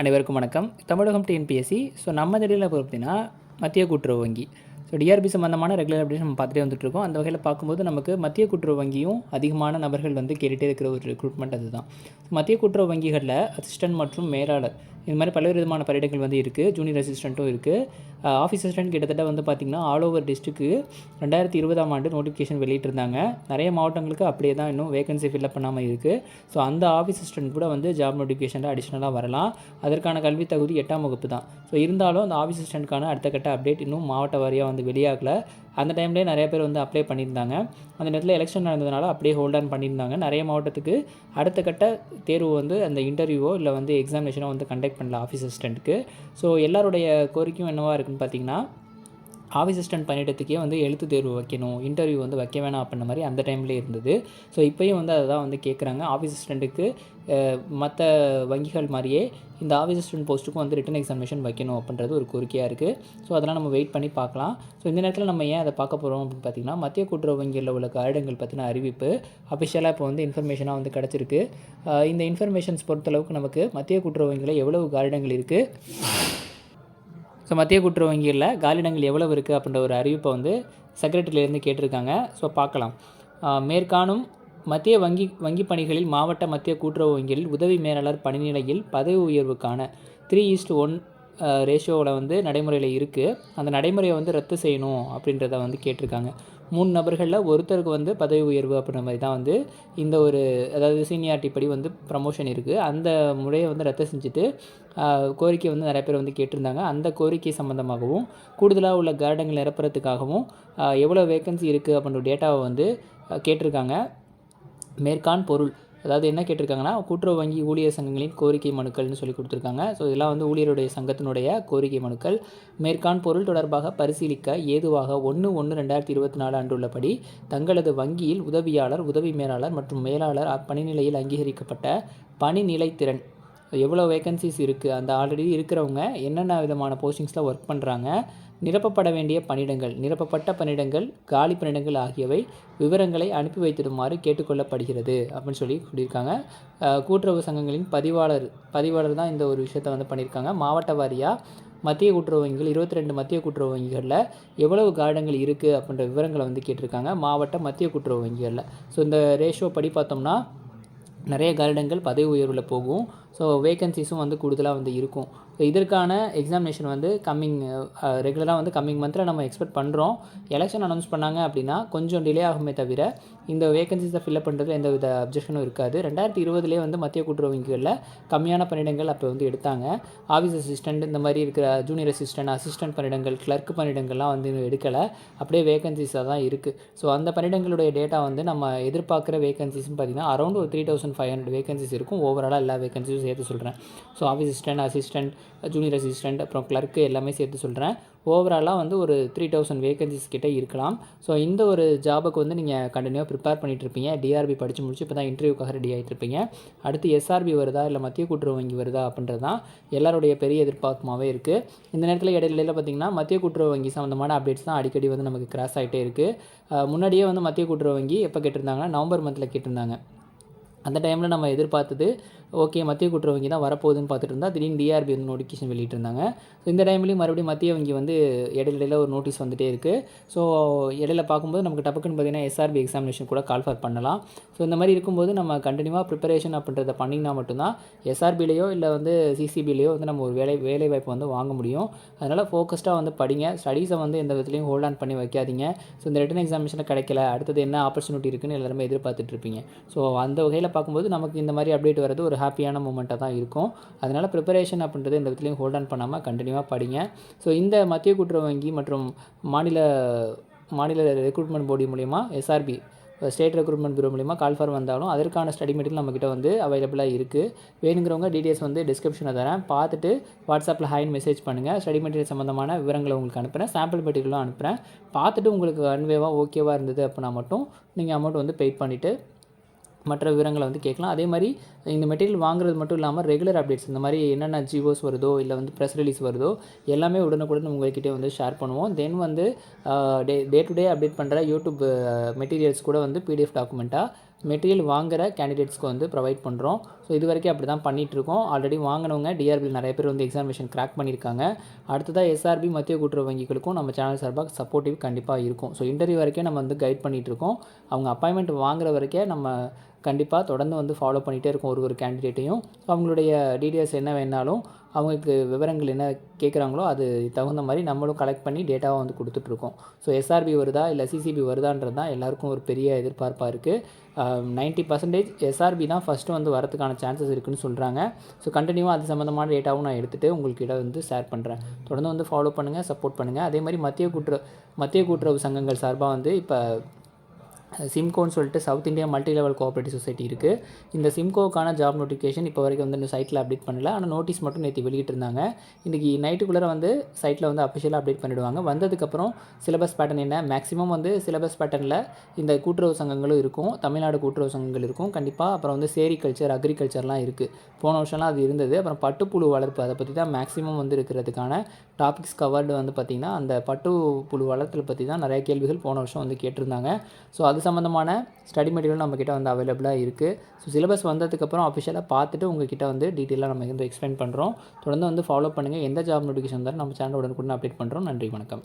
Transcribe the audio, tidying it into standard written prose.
அனைவருக்கும் வணக்கம். தமிழகம் டிஎன்பிஎஸ்சி. நம்ம இதில் பார்த்தீங்கன்னா மத்திய கூட்டுறவு வங்கி. டிஆர்பி சம்மந்தமான ரெகுலர் அப்டேட் நம்ம பார்த்துட்டே வந்துட்டுருக்கோம். அந்த வகையில் பார்க்கும்போது நமக்கு மத்திய கூட்டுறவு வங்கியும் அதிகமான நபர்கள் கேட்டுகிட்டே இருக்கிற ஒரு ரெக்ரூட்மெண்ட் அதுதான். மத்திய கூட்டுறவு வங்கிகளில் அசிஸ்டன்ட் மற்றும் மேலாளர் இது மாதிரி பல்வேறு விதமான பணியிடங்கள் இருக்குது. ஜூனியர் அசிஸ்டண்ட்டும் இருக்குது. ஆஃபீஸ் அசிஸ்டன்ட் கிட்டத்தட்ட பார்த்திங்கன்னா ஆல் ஓவர் டிஸ்ட்ரிக்கு 2020ஆம் ஆண்டு நோட்டிஃபிகேஷன் வெளியிட்டிருந்தாங்க. நிறைய மாவட்டங்களுக்கு அப்படியே தான் இன்னும் வேகன்சி ஃபில்அப் பண்ணாமல் இருக்குது. ஸோ அந்த ஆஃபீஸ் அசிஸ்டன்ட் கூட ஜாப் நோட்டிஃபிகேஷனில் அடிஷ்னலாக வரலாம். அதற்கான கல்வி தகுதி 8ஆம் வகுப்பு தான். ஸோ இருந்தாலும் அந்த ஆஃபீஸ் அசிஸ்டண்ட்கான அடுத்த கட்ட அப்டேட் இன்னும் மாவட்ட வாரியாக வெளியாகலை. அந்த டைம்லேயே நிறைய பேர் அப்ளை பண்ணியிருந்தாங்க. அந்த நேரத்தில் எலெக்ஷன் நடந்ததுனால அப்படியே ஹோல்ட் ஆன் பண்ணியிருந்தாங்க. நிறைய மாவட்டத்துக்கு அடுத்த கட்ட தேர்வு அந்த இன்டர்வியூவோ இல்லை எக்ஸாமினேஷனோ கண்டக்ட் பண்ணல ஆஃபீஸ் அசிஸ்டண்ட்டுக்கு. ஸோ எல்லாருடைய கோரிக்கையும் என்னவாக இருக்குன்னு பார்த்தீங்கன்னா, ஆஃபீஸ் அசிஸ்டன்ட் பணியிடத்துக்கே எழுத்து தேர்வு வைக்கணும், இன்டர்வியூ வைக்க வேணாம் அப்படின்ற மாதிரி அந்த டைம்லேயே இருந்தது. ஸோ இப்போயும் அதை தான் கேட்குறாங்க. ஆஃபீஸ் அசிஸ்டண்ட்டுக்கு மற்ற வங்கிகள் மாதிரியே இந்த ஆஃபீஸ் அசிஸ்டன்ட் போஸ்ட்டுக்கும் ரிட்டன் எக்ஸாமினேஷன் வைக்கணும் அப்படின்றது ஒரு கோரிக்கையாக இருக்குது. ஸோ அதெல்லாம் நம்ம வெயிட் பண்ணி பார்க்கலாம். ஸோ இந்த நேரத்தில் நம்ம ஏன் அதை பார்க்க போகிறோம் அப்படின்னு பார்த்தீங்கன்னா, மத்திய கூட்டுறவு வங்கியில் உள்ள காரிடங்கள் பற்றின அறிவிப்பு அஃபிஷியலாக இப்போ இன்ஃபர்மேஷனாக கிடச்சிருக்கு. இந்த இன்ஃபர்மேஷன்ஸ் பொறுத்தளவுக்கு நமக்கு மத்திய கூட்டுறவு வங்கியில் எவ்வளவு காரிடங்கள் இருக்குது, ஸோ மத்திய கூட்டுறவு வங்கியில் காலிடங்கள் எவ்வளவு இருக்குது அப்படின்ற ஒரு அறிவிப்பை செக்ரட்டரியிலேருந்து கேட்டிருக்காங்க. ஸோ பார்க்கலாம். மேற்காணும் மத்திய வங்கி பணிகளில் மாவட்ட மத்திய கூட்டுறவு வங்கிகளில் உதவி மேலாளர் பணிநிலையில் பதவி உயர்வுக்கான 3:1 ரேஷியோவில் நடைமுறையில் இருக்குது. அந்த நடைமுறையை ரத்து செய்யணும் அப்படின்றத கேட்டிருக்காங்க. 3 நபர்களில் ஒருத்தருக்கு பதவி உயர்வு அப்படின்ற மாதிரி தான் இந்த ஒரு அதாவது சீனியாரிட்டி படி ப்ரமோஷன் இருக்குது. அந்த முறையை ரத்து செஞ்சுட்டு கோரிக்கை நிறைய பேர் கேட்டிருந்தாங்க. அந்த கோரிக்கை சம்மந்தமாகவும் கூடுதலாக உள்ள கார்டங்கள் நிரப்புறதுக்காகவும் எவ்வளோ வேக்கன்சி இருக்குது அப்படின்ற டேட்டாவை கேட்டிருக்காங்க. மேற்கான் பொருள் அதாவது என்ன கேட்டிருக்காங்கன்னா, கூட்டுறவு வங்கி ஊழியர் சங்கங்களின் கோரிக்கை மனுக்கள்னு சொல்லி கொடுத்துருக்காங்க. ஸோ இதெல்லாம் ஊழியருடைய சங்கத்தினுடைய கோரிக்கை மனுக்கள். மேற்கான் பொருள் தொடர்பாக பரிசீலிக்க ஏதுவாக 1/1/2024 அன்றுள்ளபடி தங்களது வங்கியில் உதவியாளர், உதவி மேலாளர் மற்றும் மேலாளர் அப்பணிநிலையில் அங்கீகரிக்கப்பட்ட பணிநிலைத்திறன் எவ்வளோ வேகன்சிஸ் இருக்குது, அந்த ஆல்ரெடி இருக்கிறவங்க என்னென்ன விதமான போஸ்டிங்ஸில் ஒர்க் பண்ணுறாங்க, நிரப்பப்பட வேண்டிய பணியிடங்கள், நிரப்பப்பட்ட பணியிடங்கள், காலி பணியிடங்கள் ஆகியவை விவரங்களை அனுப்பி வைத்திடுமாறு கேட்டுக்கொள்ளப்படுகிறது அப்படின்னு சொல்லியிருக்காங்க. கூட்டுறவு சங்கங்களின் பதிவாளர் தான் இந்த ஒரு விஷயத்தை பண்ணியிருக்காங்க. மாவட்ட வாரியாக மத்திய கூட்டுறவு வங்கிகள் 22 மத்திய கூட்டுறவு வங்கிகளில் எவ்வளவு கார்டங்கள் இருக்குது அப்படின்ற விவரங்களை கேட்டிருக்காங்க. மாவட்ட மத்திய கூட்டுறவு வங்கிகளில். ஸோ இந்த ரேஷியோ படி பார்த்தோம்னா நிறைய காரிடங்கள் பதவி உயர்வில் போகும். ஸோ வேகன்சிஸும் கூடுதலாக இருக்கும். ஸோ இதற்கான எக்ஸாமினேஷன் கம்மிங் ரெகுலராக கம்மிங் மந்தில் நம்ம எக்ஸ்பெக்ட் பண்ணுறோம். எலெக்ஷன் அனௌன்ஸ் பண்ணாங்க அப்படின்னா கொஞ்சம் டிலே ஆகுமே தவிர இந்த வேகன்சிஸை ஃபில்அப் பண்ணுறதுல எந்த வித அப்ஜெக்ஷனும் இருக்காது. 2020 மத்திய கூட்டுறவு வங்கிகளில் கம்மியான பணியிடங்கள் அப்போ எடுத்தாங்க. ஆஃபீஸ் அசிஸ்டண்ட் இந்த மாதிரி இருக்கிற ஜூனியர் அசிஸ்டன்ட் பணியிடங்கள், கிளர்க் பணியிடங்கள்லாம் எடுக்கலை. அப்படியே வேகன்சிஸாக தான் இருக்குது. ஸோ அந்த பணியிடங்களுடைய டேட்டா நம்ம எதிர்பார்க்குற வேகன்சிஸ்னு பார்த்திங்கன்னா அரௌண்ட் ஒரு 3500 வேகன்சிஸ் இருக்கும். ஓவராலாக எல்லா வேகன்சிஸும் சேர்த்து சொல்கிறேன். So office assistant, junior assistant, அப்புறம் கிளர்க்கு எல்லாமே சேர்த்து சொல்கிறேன். ஓவராலாக ஒரு 3000 வேகன்சிஸ் கிட்டே இருக்கலாம். ஸோ இந்த ஒரு ஜாபுக்கு நீங்கள் கண்டினியூவாக ப்ரிப்பேர் பண்ணிகிட்ருப்பீங்க. டிஆர்பி படித்து முடிச்சு இப்போ தான் இன்டர்வியூக்காக ரெடி ஆகிட்ருப்பீங்க. அடுத்து எஸ்ஆர்பி வருதா இல்லை மத்திய கூட்டுறவு வங்கி வருதா அப்படின்றது தான் எல்லாருடைய பெரிய எதிர்பார்ப்புமாகவே இருக்குது. இந்த நேரத்தில் இடையில பார்த்திங்கன்னா மத்திய கூட்டுறவு வங்கி சம்மந்தமான அப்டேட்ஸ் தான் அடிக்கடி நமக்கு கிராஸ் ஆகிட்டே இருக்குது. முன்னாடியே மத்திய கூட்டுறவு வங்கி எப்போ கேட்டிருந்தாங்கன்னா நவம்பர் மந்தில் கேட்டிருந்தாங்க. அந்த டைமில் நம்ம எதிர்பார்த்தது ஓகே மத்திய கூட்டுறவு வங்கி தான் வரப்போகுதுன்னு பார்த்துட்டு இருந்தால் திடீர்னு டிஆர்பி நோட்டிஃபிகேஷன் வெளியிட்டிருந்தாங்க. ஸோ இந்த டைம்லேயும் மறுபடியும் மத்திய வங்கி இடையில ஒரு நோட்டீஸ் வந்துகிட்டே இருக்குது. ஸோ இடையில பார்க்கும்போது நமக்கு டப்புக்குன்னு பார்த்திங்கன்னா எஸ்ஆர்பி எக்ஸாமினேஷன் கூட கால்ஃபர் பண்ணலாம். ஸோ இந்த மாதிரி இருக்கும்போது நம்ம கண்டினியூவாக ப்ரிப்பரேஷன் அப்படின்றத பண்ணிங்கன்னா மட்டும்தான் எஸ்ஆர்பிலேயோ இல்லை சிசிபிலேயோ நம்ம ஒரு வேலை வாய்ப்பு வாங்க முடியும். அதனால் ஃபோக்கஸ்டாக படிங்க. ஸ்டடீஸை எந்த விதத்துலையும் ஹோல்ட் ஆன் பண்ணி வைக்காதீங்க. ஸோ இந்த ரிட்டன் எக்ஸாமினேஷனில் கிடைக்கல, அடுத்தது என்ன ஆப்பர்ச்சுனிட்டி இருக்குன்னு எல்லாருமே எதிர்பார்த்துட்ருப்பீங்க. ஸோ அந்த வகையில் பார்க்கும்போது நமக்கு இந்த மாதிரி அப்டேட் வரது ஒரு ஹாப்பியான மூமெண்ட்டாக தான் இருக்கும். அதனால் ப்ரிப்பரேஷன் அப்படின்றது இந்த இடத்துலையும் ஹோல்ட் ஆன் பண்ணாமல் கண்டினியூவாக படிங்க. ஸோ இந்த மத்திய கூட்டுறவு வங்கி மற்றும் மாநில ரெக்ரூட்மெண்ட் போர்டு மூலிமா எஸ்ஆர்பி ஸ்டேட் ரெக்ரூட்மெண்ட் பியூரோ மூலிமா கால்ஃபார் வந்தாலும் அதற்கான ஸ்டடி மெட்டீரியல் நம்மக்கிட்ட அவைலபிளாக இருக்குது. வேணுங்கிறவங்க டீட்டெயில்ஸ் டிஸ்கிரிப்ஷனில் தரேன், பார்த்துட்டு வாட்ஸ்அப்பில் ஹாய்னு மெசேஜ் பண்ணுங்கள். ஸ்டடி மெட்டீரியல் சம்மந்தமான விவரங்களை உங்களுக்கு அனுப்புகிறேன், சாம்பிள் மெட்டீரியலும் அனுப்புகிறேன். பார்த்துட்டு உங்களுக்கு கன்வேவாக ஓகேவாக இருந்தது அப்படின்னா மட்டும் நீங்கள் அமௌண்ட் பெய்ட் பண்ணிவிட்டு மற்ற விவரங்களை கேட்கலாம். அதே மாதிரி இந்த மெட்டீரியல் வாங்குறது மட்டும் இல்லாமல் ரெகுலர் அப்டேட்ஸ் இந்த மாதிரி என்னென்ன ஜிஓஸ் வருதோ இல்லை ப்ரெஸ் ரிலீஸ் வருதோ எல்லாமே உடனுக்குடன் உங்கள்கிட்டே ஷேர் பண்ணுவோம். தென் டே டு டே அப்டேட் பண்ணுற யூடியூப் மெட்டீரியல்ஸ் கூட பிடிஎஃப் டாக்குமெண்ட்டாக மெட்டீரியல் வாங்குகிற கேண்டிடேட்ஸ்க்கு வந்து ப்ரொவைட் பண்ணுறோம். ஸோ இது வரைக்கும் அப்படி தான் பண்ணிகிட்ருக்கோம். ஆல்ரெடி வாங்கினவங்க டிஆர்பியில் நிறைய பேர் வந்து எக்ஸாமினேஷன் கிராக் பண்ணியிருக்காங்க. அடுத்ததாக எஸ்ஆர்பி மத்திய கூட்டுறவு வங்கிகளுக்கும் நம்ம சேனல் சார்பாக சப்போர்ட்டிவ் கண்டிப்பாக இருக்கும். ஸோ இன்டர்வியூ வரைக்கும் நம்ம வந்து கைட் பண்ணிகிட்ருக்கோம். அவங்க அப்பாயின்மெண்ட் வாங்குற வரைக்கும் நம்ம கண்டிப்பாக தொடர்ந்து வந்து ஃபாலோ பண்ணிகிட்டே இருக்கோம் ஒரு கேண்டிடேட்டையும். அவங்களுடைய டீட்டெயில்ஸ் என்ன வேணாலும் அவங்களுக்கு விவரங்கள் என்ன கேட்குறாங்களோ அது தகுந்த மாதிரி நம்மளும் கலெக்ட் பண்ணி டேட்டாவை வந்து கொடுத்துட்ருக்கோம். ஸோ எஸ்ஆர்பி வருதா இல்லை சிசிபி வருதான்றது தான் எல்லாருக்கும் ஒரு பெரிய எதிர்பார்ப்பாக இருக்குது. 90% எஸ்ஆர்பி தான் ஃபஸ்ட்டு வந்து வரதுக்கான சான்சஸ் இருக்குதுன்னு சொல்கிறாங்க. ஸோ கண்டினியூவாக அது சம்மந்தமான டேட்டாவும் நான் எடுத்துகிட்டு உங்கள்கிட்ட வந்து ஷேர் பண்ணுறேன். தொடர்ந்து வந்து ஃபாலோ பண்ணுங்கள், சப்போர்ட் பண்ணுங்கள். அதே மாதிரி மத்திய கூட்டுறவு சங்கங்கள் சார்பாக வந்து இப்போ சிம்கோன்னு சொல்லிட்டு south India multi level cooperative society இருக்குது. இந்த சிம்கோவுக்கான ஜாப் நோட்டிஃபிகேஷன் இப்போ வரைக்கும் வந்து இந்த சைட்டில் அப்டேட் பண்ணல. ஆனால் நோட்டீஸ் மட்டும் நேற்று வெளியிட்டிருந்தாங்க. இன்றைக்கி நைட்டுக்குள்ளே வந்து சைட்டில் வந்து அஃபிஷியலாக அப்டேட் பண்ணிவிடுவாங்க. வந்ததுக்கப்புறம் சிலபஸ் பேட்டர்ன் என்ன, மேக்ஸிமம் வந்து சிலபஸ் பேட்டர்னில் இந்த கூட்டுறவு சங்கங்களும் இருக்கும், தமிழ்நாடு கூட்டுறவு சங்கங்கள் இருக்கும் கண்டிப்பாக. அப்புறம் வந்து சேரிகல்ச்சர், அக்ரிகல்ச்சர்லாம் இருக்குது. போன வருஷம்லாம் அது இருந்தது. அப்புறம் பட்டுப்புழு வளர்ப்பு, அதை பற்றி தான் மேக்ஸிமம் வந்து இருக்கிறதுக்கான டாபிக்ஸ் கவர்டு வந்து பார்த்திங்கன்னா அந்த பட்டுப்புழு வளர்த்தலை பற்றி தான் நிறைய கேள்விகள் போன வருஷம் வந்து கேட்டிருந்தாங்க. ஸோ அது சம்மந்தமான ஸ்டடி மெட்டீரியல் நம்மக்கிட்ட வந்து அவைலபிளாக இருக்குது. ஸோ சிலபஸ் வந்ததுக்கப்புறம் அஃபிஷியலாக பார்த்துட்டு உங்கள்கிட்ட வந்து டீட்டெயிலாக நம்ம வந்து எக்ஸ்பிளைன் பண்ணுறோம். தொடர்ந்து வந்து ஃபாலோ பண்ணுங்கள். எந்த ஜாப் நோட்டிஃபிகேஷன் வந்தாலும் நம்ம சேனல் உடனுக்குடன் அப்டேட் பண்ணுறோம். நன்றி, வணக்கம்.